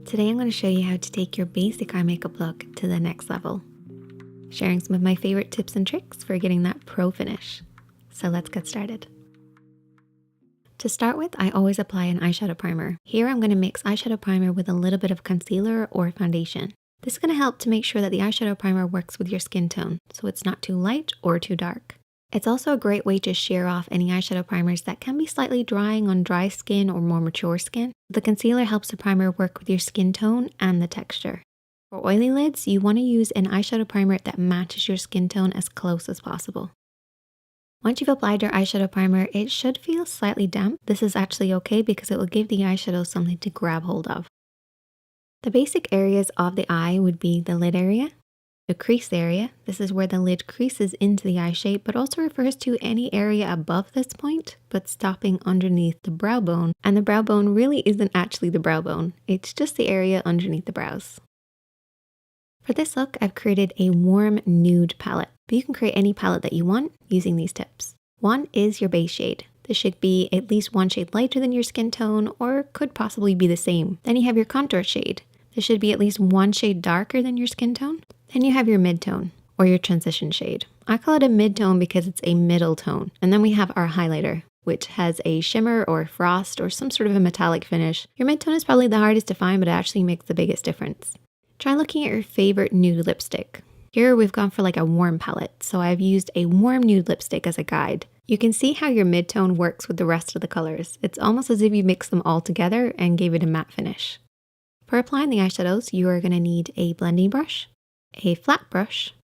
Today I'm going to show you how to take your basic eye makeup look to the next level, sharing some of my favorite tips and tricks for getting that pro finish. So let's get started. To start with, I always apply an eyeshadow primer. Here I'm going to mix eyeshadow primer with a little bit of concealer or foundation. This is going to help to make sure that the eyeshadow primer works with your skin tone, so it's not too light or too dark. It's also a great way to shear off any eyeshadow primers that can be slightly drying on dry skin or more mature skin. The concealer helps the primer work with your skin tone and the texture. For oily lids, you want to use an eyeshadow primer that matches your skin tone as close as possible. Once you've applied your eyeshadow primer, it should feel slightly damp. This is actually okay because it will give the eyeshadow something to grab hold of. The basic areas of the eye would be the lid area, the crease area. This is where the lid creases into the eye shape, but also refers to any area above this point, but stopping underneath the brow bone. And the brow bone really isn't actually the brow bone. It's just the area underneath the brows. For this look, I've created a warm nude palette, but you can create any palette that you want using these tips. One is your base shade. This should be at least one shade lighter than your skin tone, or could possibly be the same. Then you have your contour shade. This should be at least one shade darker than your skin tone. Then you have your mid-tone, or your transition shade. I call it a mid-tone because it's a middle tone. And then we have our highlighter, which has a shimmer or frost or some sort of a metallic finish. Your mid-tone is probably the hardest to find, but it actually makes the biggest difference. Try looking at your favorite nude lipstick. Here we've gone for like a warm palette, so I've used a warm nude lipstick as a guide. You can see how your mid-tone works with the rest of the colors. It's almost as if you mix them all together and gave it a matte finish. For applying the eyeshadows, you are going to need a blending brush, a flat brush,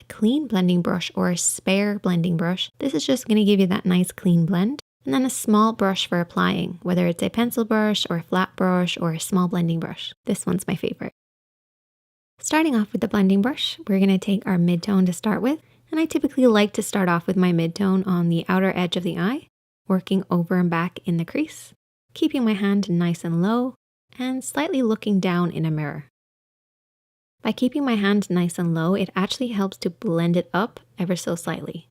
a clean blending brush or a spare blending brush. This is just going to give you that nice clean blend. And then a small brush for applying, whether it's a pencil brush or a flat brush or a small blending brush. This one's my favorite. Starting off with the blending brush, we're going to take our mid-tone to start with. And I typically like to start off with my mid-tone on the outer edge of the eye, working over and back in the crease, keeping my hand nice and low, and slightly looking down in a mirror. By keeping my hand nice and low, it actually helps to blend it up ever so slightly,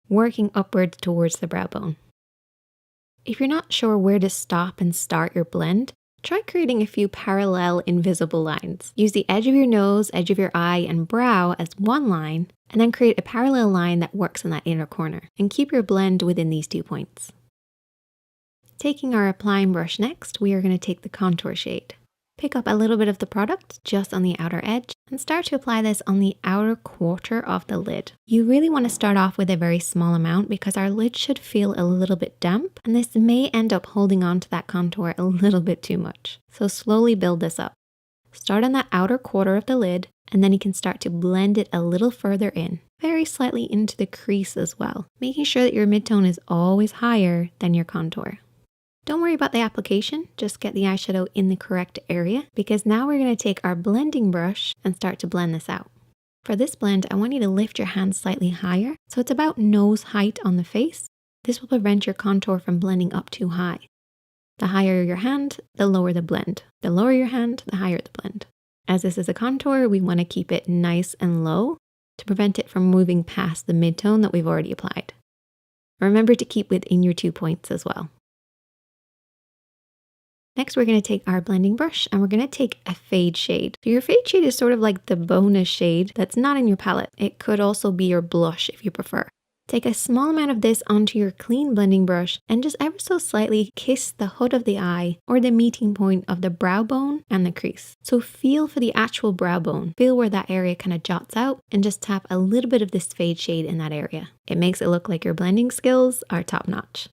working upwards towards the brow bone. If you're not sure where to stop and start your blend, try creating a few parallel invisible lines. Use the edge of your nose, edge of your eye, and brow as one line, and then create a parallel line that works in that inner corner, and keep your blend within these 2 points. Taking our applying brush next, we are going to take the contour shade. Pick up a little bit of the product just on the outer edge and start to apply this on the outer quarter of the lid. You really want to start off with a very small amount because our lid should feel a little bit damp and this may end up holding on to that contour a little bit too much. So slowly build this up. Start on that outer quarter of the lid and then you can start to blend it a little further in, very slightly into the crease as well, making sure that your mid-tone is always higher than your contour. Don't worry about the application, just get the eyeshadow in the correct area because now we're going to take our blending brush and start to blend this out. For this blend, I want you to lift your hand slightly higher so it's about nose height on the face. This will prevent your contour from blending up too high. The higher your hand, the lower the blend. The lower your hand, the higher the blend. As this is a contour, we want to keep it nice and low to prevent it from moving past the mid-tone that we've already applied. Remember to keep within your 2 points as well. Next, we're going to take our blending brush and we're going to take a fade shade. So your fade shade is sort of like the bonus shade that's not in your palette. It could also be your blush if you prefer. Take a small amount of this onto your clean blending brush and just ever so slightly kiss the hood of the eye or the meeting point of the brow bone and the crease. So feel for the actual brow bone. Feel where that area kind of jots out and just tap a little bit of this fade shade in that area. It makes it look like your blending skills are top notch.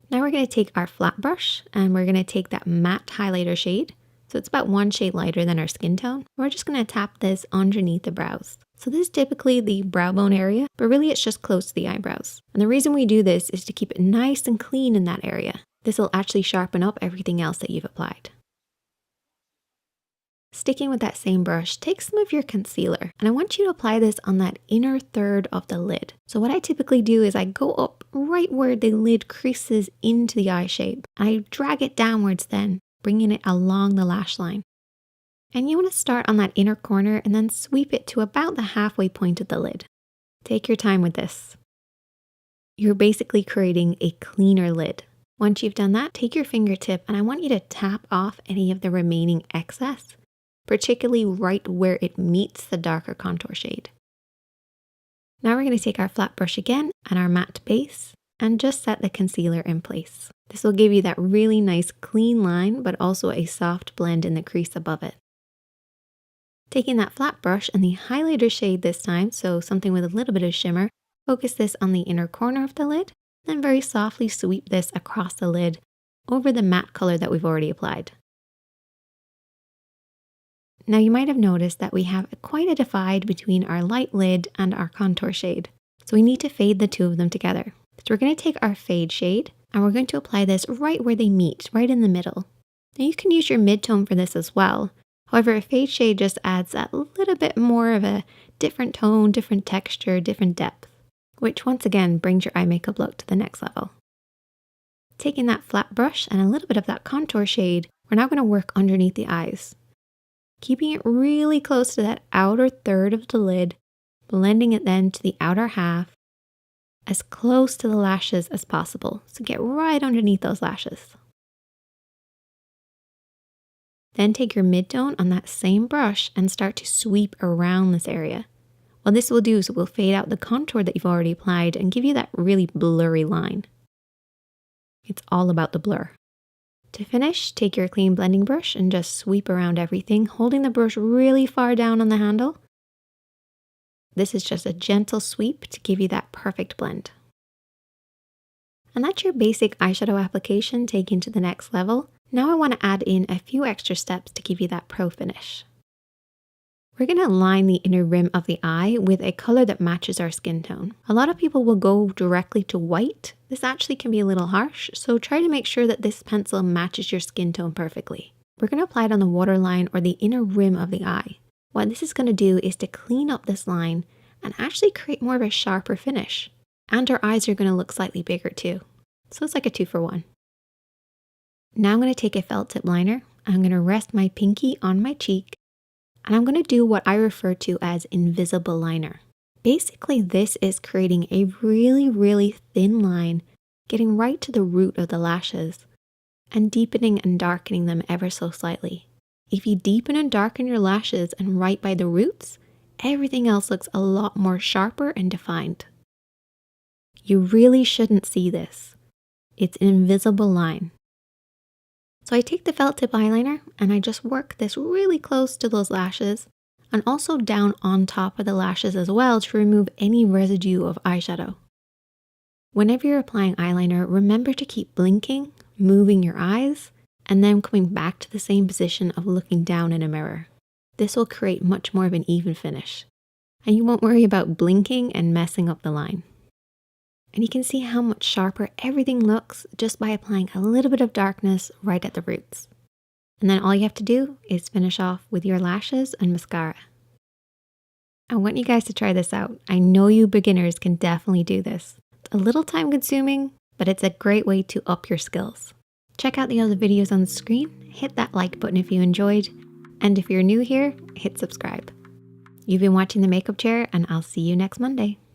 Now we're going to take our flat brush and we're going to take that matte highlighter shade. So it's about one shade lighter than our skin tone. We're just going to tap this underneath the brows. So this is typically the brow bone area, but really it's just close to the eyebrows. And the reason we do this is to keep it nice and clean in that area. This will actually sharpen up everything else that you've applied. Sticking with that same brush, take some of your concealer and I want you to apply this on that inner third of the lid. So what I typically do is I go up right where the lid creases into the eye shape. I drag it downwards then, bringing it along the lash line. And you want to start on that inner corner and then sweep it to about the halfway point of the lid. Take your time with this. You're basically creating a cleaner lid. Once you've done that, take your fingertip and I want you to tap off any of the remaining excess, particularly right where it meets the darker contour shade. Now we're going to take our flat brush again and our matte base and just set the concealer in place. This will give you that really nice clean line, but also a soft blend in the crease above it. Taking that flat brush and the highlighter shade this time, so something with a little bit of shimmer, focus this on the inner corner of the lid, then very softly sweep this across the lid over the matte color that we've already applied. Now you might have noticed that we have quite a divide between our light lid and our contour shade. So we need to fade the two of them together. So we're going to take our fade shade and we're going to apply this right where they meet, right in the middle. Now you can use your mid-tone for this as well. However, a fade shade just adds that little bit more of a different tone, different texture, different depth, which once again brings your eye makeup look to the next level. Taking that flat brush and a little bit of that contour shade, we're now going to work underneath the eyes. Keeping it really close to that outer third of the lid, blending it then to the outer half, as close to the lashes as possible. So get right underneath those lashes. Then take your mid-tone on that same brush and start to sweep around this area. What this will do is it will fade out the contour that you've already applied and give you that really blurry line. It's all about the blur. To finish, take your clean blending brush and just sweep around everything, holding the brush really far down on the handle. This is just a gentle sweep to give you that perfect blend. And that's your basic eyeshadow application taken to the next level. Now I want to add in a few extra steps to give you that pro finish. We're going to line the inner rim of the eye with a color that matches our skin tone. A lot of people will go directly to white. This actually can be a little harsh, so try to make sure that this pencil matches your skin tone perfectly. We're going to apply it on the waterline or the inner rim of the eye. What this is going to do is to clean up this line and actually create more of a sharper finish. And our eyes are going to look slightly bigger too. So it's like a 2-for-1. Now I'm going to take a felt tip liner. I'm going to rest my pinky on my cheek. And I'm going to do what I refer to as invisible liner. Basically, this is creating a really, really thin line, getting right to the root of the lashes, and deepening and darkening them ever so slightly. If you deepen and darken your lashes and right by the roots, everything else looks a lot more sharper and defined. You really shouldn't see this. It's an invisible line. So I take the felt tip eyeliner and I just work this really close to those lashes and also down on top of the lashes as well to remove any residue of eyeshadow. Whenever you're applying eyeliner, remember to keep blinking, moving your eyes, and then coming back to the same position of looking down in a mirror. This will create much more of an even finish. And you won't worry about blinking and messing up the line. And you can see how much sharper everything looks just by applying a little bit of darkness right at the roots. And then all you have to do is finish off with your lashes and mascara. I want you guys to try this out. I know you beginners can definitely do this. It's a little time consuming, but it's a great way to up your skills. Check out the other videos on the screen, hit that like button if you enjoyed, and if you're new here, hit subscribe. You've been watching The Makeup Chair, and I'll see you next Monday.